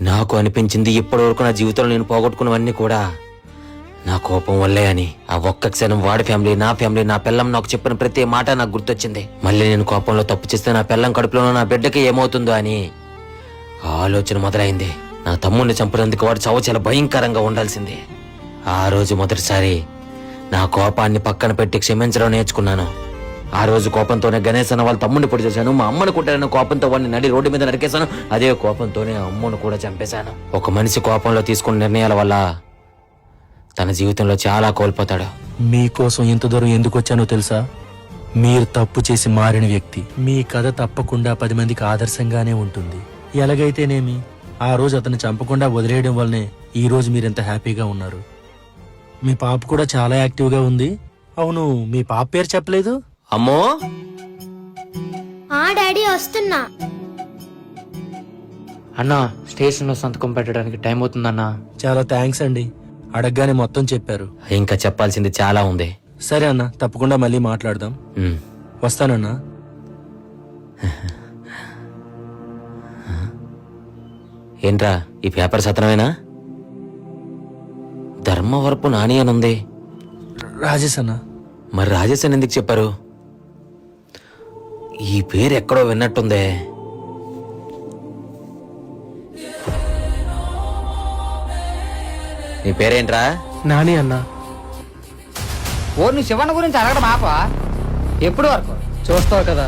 నాకు అనిపించింది ఇప్పటివరకు నా జీవితంలో నేను పోగొట్టుకున్నవన్నీ కూడా నా కోపం వల్లే అని. ఆ ఒక్క క్షణం వాడి ఫ్యామిలీ, నా ఫ్యామిలీ, నా పిల్లం నాకు చెప్పిన ప్రతి మాట నాకు గుర్తొచ్చింది. మళ్ళీ నేను కోపంలో తప్పు చేస్తే నా పిల్లం కడుపులోనూ నా బిడ్డకి ఏమవుతుందో అని ఆలోచన మొదలైంది. నా తమ్ముడిని చంపినందుకు వాడు చావు చాలా భయంకరంగా ఉండాల్సింది. ఆ రోజు మొదటిసారి నా కోపాన్ని పక్కన పెట్టి క్షమించడం నేర్చుకున్నాను. ఆ రోజు కోపంతోనే గణేష్ అన్న వాళ్ళ తమ్ముడిని పొడి చేశాను. మా అమ్మను కొట్టాను. కోపంతో వాడిని నడి రోడ్డు మీద నరికేశాను. అదే కోపంతోనే అమ్మను కూడా చంపేశాను. ఒక మనిషి కోపంలో తీసుకున్న నిర్ణయాల వల్ల తన జీవితంలో చాలా కోల్పోతాడు. మీకోసం ఇంత దూరం ఎందుకు వచ్చానో తెలుసా? మీరు తప్పు చేసి మారిన వ్యక్తి. మీ కథ తప్పకుండా 10 మందికి ఆదర్శంగానే ఉంటుంది. ఎలాగైతేనేమి ఆ రోజు అతన్ని చంపకుండా వదిలేయడం వల్లనే ఈ రోజు మీరెంత హ్యాపీగా ఉన్నారు. మీ పాప కూడా చాలా యాక్టివ్గా ఉంది. అవును, మీ పాప పేరు చెప్పలేదు? అమ్మో, డాడీ వస్తున్నా. అన్నా, స్టేషన్ లో సంతకం పెట్టడానికి టైం అవుతుందన్నా. చాలా థ్యాంక్స్ అండి. అడగగానే మొత్తం చెప్పారు. ఇంకా చెప్పాల్సింది చాలా ఉంది. సరే అన్న, తప్పకుండా మళ్ళీ మాట్లాడదాం. వస్తానన్నా. ఏంట్రా ఈ పేపర్ సతనమేనా? ధర్మవరపు నాని అని ఉంది. రాజేష్ అన్న. మరి రాజేష్ అని ఎందుకు చెప్పారు? ఈ పేరు ఎక్కడో విన్నట్టుందే. నీ పేరేంట్రా? నాని అన్న. ఓ నువ్వు శివన్న గురించి అడగడం ఆపా. ఎప్పుడు వరకు చూస్తావు కదా,